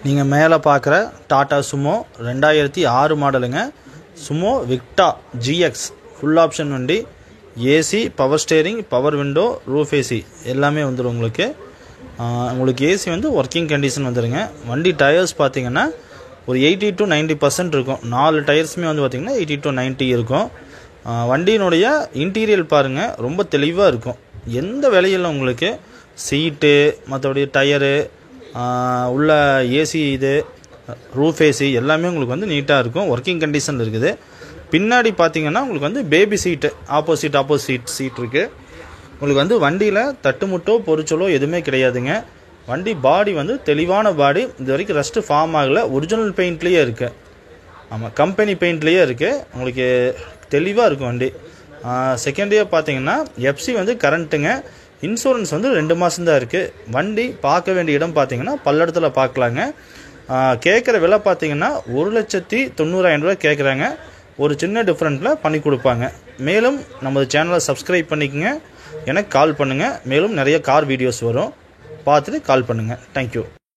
நீங்கள் மேலே பார்க்குற டாடா சுமோ 2006 மாடலுங்க. Sumo Victa GX full option வண்டி. AC, power steering, power window, roof AC எல்லாமே வந்துடும் உங்களுக்கு. உங்களுக்கு ஏசி வந்து ஒர்க்கிங் கண்டிஷன் வந்துடுங்க. வண்டி டயர்ஸ் பார்த்தீங்கன்னா ஒரு 80 to 90% இருக்கும். 4 டயர்ஸுமே வந்து பார்த்திங்கன்னா 80 to 90 இருக்கும். வண்டியினுடைய இன்டீரியல் பாருங்கள், ரொம்ப தெளிவாக இருக்கும். எந்த விலையில் உங்களுக்கு சீட்டு, மற்றபடி டயரு, உள்ள ஏசி, இது ரூஃப் ஏசி எல்லாமே உங்களுக்கு வந்து நீட்டாக இருக்கும். ஒர்க்கிங் கண்டிஷனில் இருக்குது. பின்னாடி பார்த்தீங்கன்னா உங்களுக்கு வந்து பேபி சீட்டு, ஆப்போசிட் சீட் இருக்குது. உங்களுக்கு வந்து வண்டியில் தட்டுமுட்டோ பொறிச்சலோ எதுவுமே கிடையாதுங்க. வண்டி பாடி வந்து தெளிவான பாடி. இது வரைக்கும் ரஸ்ட்டு ஃபார்ம் ஆகலை. ஒரிஜினல் பெயிண்ட்லேயே இருக்குது. ஆமாம், கம்பெனி பெயிண்ட்லேயே இருக்குது. உங்களுக்கு தெளிவாக இருக்கும் வண்டி. செகண்டியாக பார்த்தீங்கன்னா எஃப்சி வந்து கரண்ட்டுங்க. இன்சூரன்ஸ் வந்து 2 மாதம் தான் இருக்குது. வண்டி பார்க்க வேண்டிய இடம் பார்த்தீங்கன்னா பல்லடத்தில் பார்க்கலாங்க. கேட்குற விலை பார்த்தீங்கன்னா 1,90,000 ரூபா கேட்குறாங்க. ஒரு சின்ன டிஃப்ரெண்ட்டில் பண்ணி கொடுப்பாங்க. மேலும் நமது சேனலை சப்ஸ்கிரைப் பண்ணிக்கோங்க. எனக்கு கால் பண்ணுங்கள். மேலும் நிறைய கார் வீடியோஸ் வரும், பார்த்துட்டு கால் பண்ணுங்கள். தேங்க்யூ.